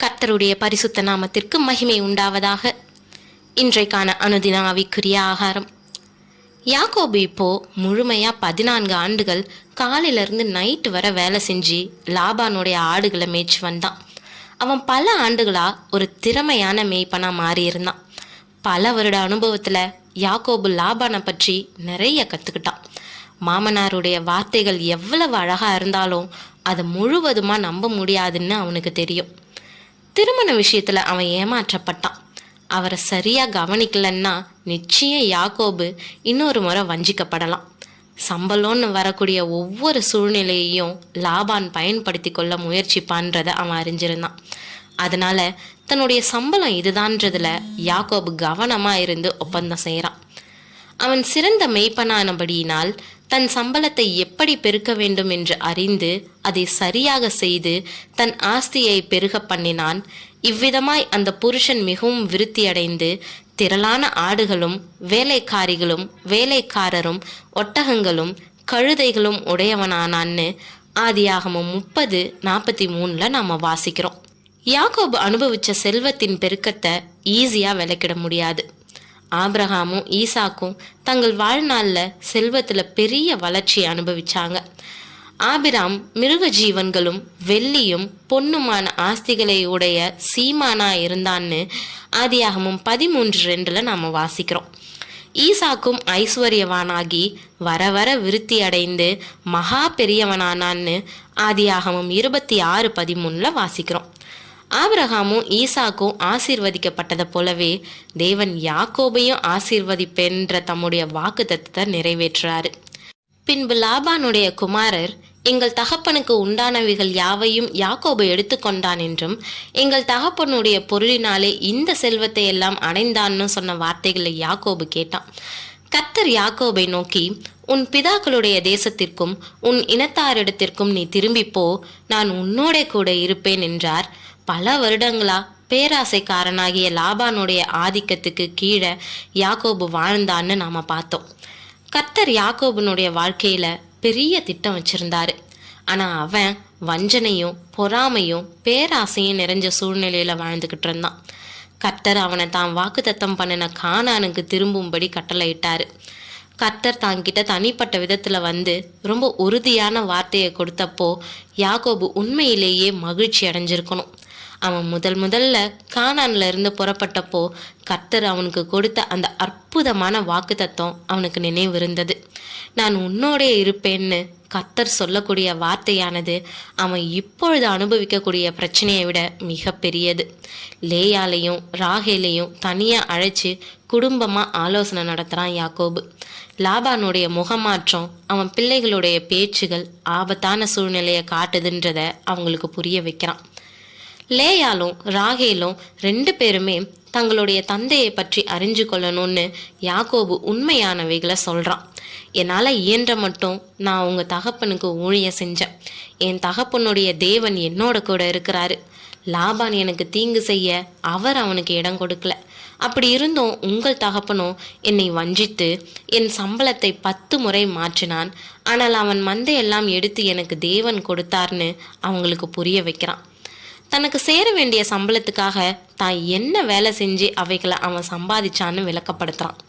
கர்த்தருடைய பரிசுத்த நாமத்திற்கு மகிமை உண்டாவதாக. இன்றைக்கான அனுதின ஆவிக்குரிய ஆகாரம். யாக்கோபு இப்போ முழுமையா 14 ஆண்டுகள் காலையிலேருந்து நைட்டு வர வேலை செஞ்சு லாபானுடைய ஆடுகளை மேய்ச்சி வந்தான். அவன் பல ஆண்டுகளா ஒரு திறமையான மேய்ப்பனா மாறியிருந்தான். பல வருட அனுபவத்தில் யாக்கோபு லாபானை பற்றி நிறைய கற்றுக்கிட்டான். மாமனாருடைய வார்த்தைகள் எவ்வளவு அழகாக இருந்தாலும் அதை முழுவதுமாக நம்ப முடியாதுன்னு அவனுக்கு தெரியும். திருமண விஷயத்தில் அவன் ஏமாற்றப்பட்டான். அவரை சரியாக கவனிக்கலன்னா நிச்சயம் யாக்கோபு இன்னொரு முறை வஞ்சிக்கப்படலாம். சம்பளம்னு வரக்கூடிய ஒவ்வொரு சூழ்நிலையையும் லாபான் பயன்படுத்தி கொள்ள முயற்சிப்பான்றதை அவன் அறிஞ்சிருந்தான். அதனால தன்னுடைய சம்பளம் இதுதான்றதுல யாக்கோபு கவனமாக இருந்து ஒப்பந்தம் செய்கிறான். அவன் சிறந்த மெய்ப்பனானபடியினால் தன் சம்பளத்தை எப்படி பெருக்க வேண்டும் என்று அறிந்து அதை சரியாக செய்து தன் ஆஸ்தியை பெருக பண்ணினான். இவ்விதமாய் அந்த புருஷன் மிகவும் விருத்தியடைந்து திரளான ஆடுகளும் வேலைக்காரிகளும் வேலைக்காரரும் ஒட்டகங்களும் கழுதைகளும் உடையவனானான்னு ஆதியாகமம் 30:43 நாம் வாசிக்கிறோம். யாக்கோபு அனுபவித்த செல்வத்தின் பெருக்கத்தை ஈஸியாக விளக்கிட முடியாது. ஆபிரகாமும் ஈசாக்கும் தங்கள் வாழ்நாளில் செல்வத்தில் பெரிய வளர்ச்சியை அனுபவிச்சாங்க. ஆபிராம் மிருக ஜீவன்களும் வெள்ளியும் பொன்னுமான ஆஸ்திகளை உடைய சீமானா இருந்தான்னு ஆதியாகமம் 13:2 நாம் வாசிக்கிறோம். ஈசாக்கும் ஐஸ்வர்யவானாகி வர வர விருத்தி அடைந்து மகா பெரியவனானான்னு ஆதியாகமம் 26:13 வாசிக்கிறோம். ஆபிரகாமும் ஈசாக்கும் ஆசீர்வதிக்கப்பட்டதை போலவே தேவன் யாக்கோபையும் ஆசீர்வதிப்பென்ற தம்முடைய வாக்குத்தத்தத்தை நிறைவேற்றுறாரு. பின்பு லாபானுடைய குமாரர், எங்கள் தகப்பனுக்கு உண்டானவைகள் யாவையும் யாக்கோபு எடுத்துக்கொண்டான் என்றும் எங்கள் தகப்பனுடைய பொருளினாலே இந்த செல்வத்தை எல்லாம் அடைந்தான்னு சொன்ன வார்த்தைகளை யாக்கோபு கேட்டான். கர்த்தர் யாக்கோபை நோக்கி, உன் பிதாக்களுடைய தேசத்திற்கும் உன் இனத்தாரிடத்திற்கும் நீ திரும்பிப்போ, நான் உன்னோட கூட இருப்பேன் என்றார். பல வருடங்களா பேராசைக்காரனாகிய லாபானுடைய ஆதிக்கத்துக்கு கீழே யாக்கோபு வாழ்ந்தான்னு நாம் பார்த்தோம். கர்த்தர் யாக்கோபுனுடைய வாழ்க்கையில் பெரிய திட்டம் வச்சுருந்தாரு. ஆனால் அவன் வஞ்சனையும் பொறாமையும் பேராசையும் நிறைஞ்ச சூழ்நிலையில் வாழ்ந்துக்கிட்டு இருந்தான். கர்த்தர் அவனை தான் வாக்குத்தத்தம் பண்ணின கானானுக்கு திரும்பும்படி கட்டளையிட்டார். கர்த்தர் தாங்கிட்ட தனிப்பட்ட விதத்தில் வந்து ரொம்ப உறுதியான வார்த்தையை கொடுத்தப்போ யாக்கோபு உண்மையிலேயே மகிழ்ச்சி அடைஞ்சிருக்கணும். அவன் முதல்ல கானான்ல இருந்து புறப்பட்டப்போ கர்த்தர் அவனுக்கு கொடுத்த அந்த அற்புதமான வாக்குத்தத்தம் அவனுக்கு நினைவிருந்தது. நான் உன்னோடே இருப்பேன்னு கர்த்தர் சொல்லக்கூடிய வார்த்தையானது அவன் இப்பொழுது அனுபவிக்கக்கூடிய பிரச்சனையை விட மிக பெரியது. லேயாலையும் ராகேலையும் தனியாக அழைச்சி குடும்பமாக ஆலோசனை நடத்துகிறான் யாக்கோபு. லாபானுடைய முகமாற்றம், அவன் பிள்ளைகளுடைய பேச்சுகள் ஆபத்தான சூழ்நிலையை காட்டுதுன்றதை அவங்களுக்கு புரிய வைக்கிறான். லேயாலும் ராகேலும் 2 பேருமே தங்களுடைய தந்தையை பற்றி அறிஞ்சு கொள்ளணும்னு யாக்கோபு உண்மையானவைகளை சொல்கிறான். என்னால் இயன்ற மட்டும் நான் உங்கள் தகப்பனுக்கு ஊழியம் செஞ்சேன். என் தகப்பனுடைய தேவன் என்னோட கூட இருக்கிறாரு. லாபான் எனக்கு தீங்கு செய்ய அவர் அவனுக்கு இடம் கொடுக்கல. அப்படி இருந்தும் உங்கள் தகப்பனோ என்னை வஞ்சித்து என் சம்பளத்தை 10 முறை மாற்றினான். ஆனால் அவன் மந்தையெல்லாம் எடுத்து எனக்கு தேவன் கொடுத்தார்னு அவங்களுக்கு புரிய வைக்கிறான். தனக்கு சேர வேண்டிய சம்பளத்துக்காக தான் என்ன வேலை செஞ்சு அவைகளை அவன் சம்பாதிச்சான்னு விளக்கப்படுத்துகிறான்.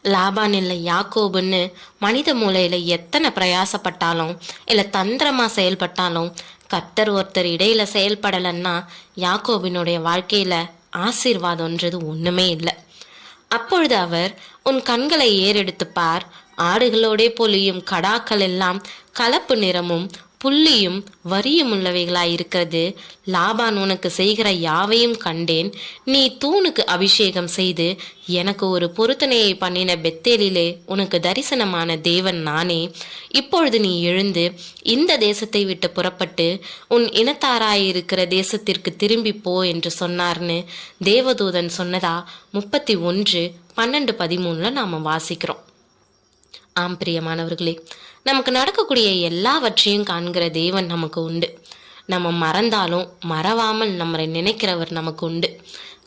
லாபான் இல்லை யாக்கோபுன்னு மனித மூளையில் எத்தனை பிரயாசப்பட்டாலும் இல்லை தந்திரமாக செயல்பட்டாலும் கர்த்தர் ஒருத்தர் இடையில் செயல்படலைன்னா யாக்கோபினுடைய வாழ்க்கையில் ஆசீர்வாதம்ன்றது ஒன்றுமே இல்லை. அப்பொழுது அவர், உன் கண்களை ஏறெடுத்து பார், ஆடுகளோடே பொலியும் கடாக்கள் எல்லாம் கலப்பு நிறமும் புள்ளியும் வரியும் உள்ளவைகளாய் இருக்கிறது. லாபான் உனக்கு செய்கிற யாவையும் கண்டேன். நீ தூணுக்கு அபிஷேகம் செய்து எனக்கு ஒரு பொருத்தனையை பண்ணின பெத்தேலிலே உனக்கு தரிசனமான தேவன் நானே. இப்பொழுது நீ எழுந்து இந்த தேசத்தை விட்டு புறப்பட்டு உன் இனத்தாராயிருக்கிற தேசத்திற்கு திரும்பி போ என்று சொன்னார்னு தேவதூதன் சொன்னதா 31:12-13 நாம் வாசிக்கிறோம். ஆம் பிரியமானவர்களே, நமக்கு நடக்கக்கூடிய எல்லாவற்றையும் காண்கிற தேவன் நமக்கு உண்டு. நம்ம மறந்தாலும் மறவாமல் நம்மளை நினைக்கிறவர் நமக்கு உண்டு.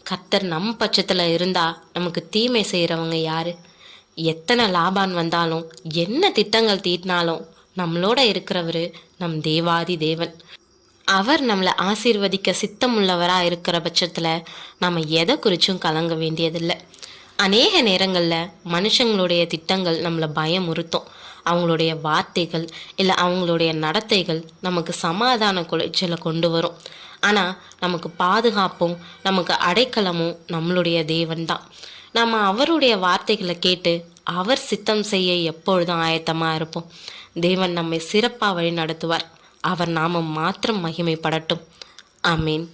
கர்த்தர் நம் பட்சத்தில் இருந்தால் நமக்கு தீமை செய்கிறவங்க யாரு? எத்தனை லாபான் வந்தாலும் என்ன திட்டங்கள் தீட்டினாலும் நம்மளோட இருக்கிறவர் நம் தேவாதி தேவன். அவர் நம்மளை ஆசீர்வதிக்க சித்தமுள்ளவராக இருக்கிற பட்சத்தில் நம்ம எதை குறித்தும் கலங்க வேண்டியதில்லை. அநேக நேரங்களில் மனுஷங்களுடைய திட்டங்கள் நம்மளை பயமுறுத்தும். அவங்களுடைய வார்த்தைகள் இல்லை அவங்களுடைய நடத்தைகள் நமக்கு சமாதான குலைச்சலை கொண்டு வரும். ஆனால் நமக்கு பாதுகாப்பும் நமக்கு அடைக்கலமும் நம்மளுடைய தேவன் தான். நம்ம அவருடைய வார்த்தைகளை கேட்டு அவர் சித்தம் செய்ய எப்பொழுதும் ஆயத்தமாக இருப்போம். தேவன் நம்மை சிறப்பாக வழி நடத்துவார். அவர் நாமம் மாத்திரம் மகிமைப்படட்டும். ஆமீன்.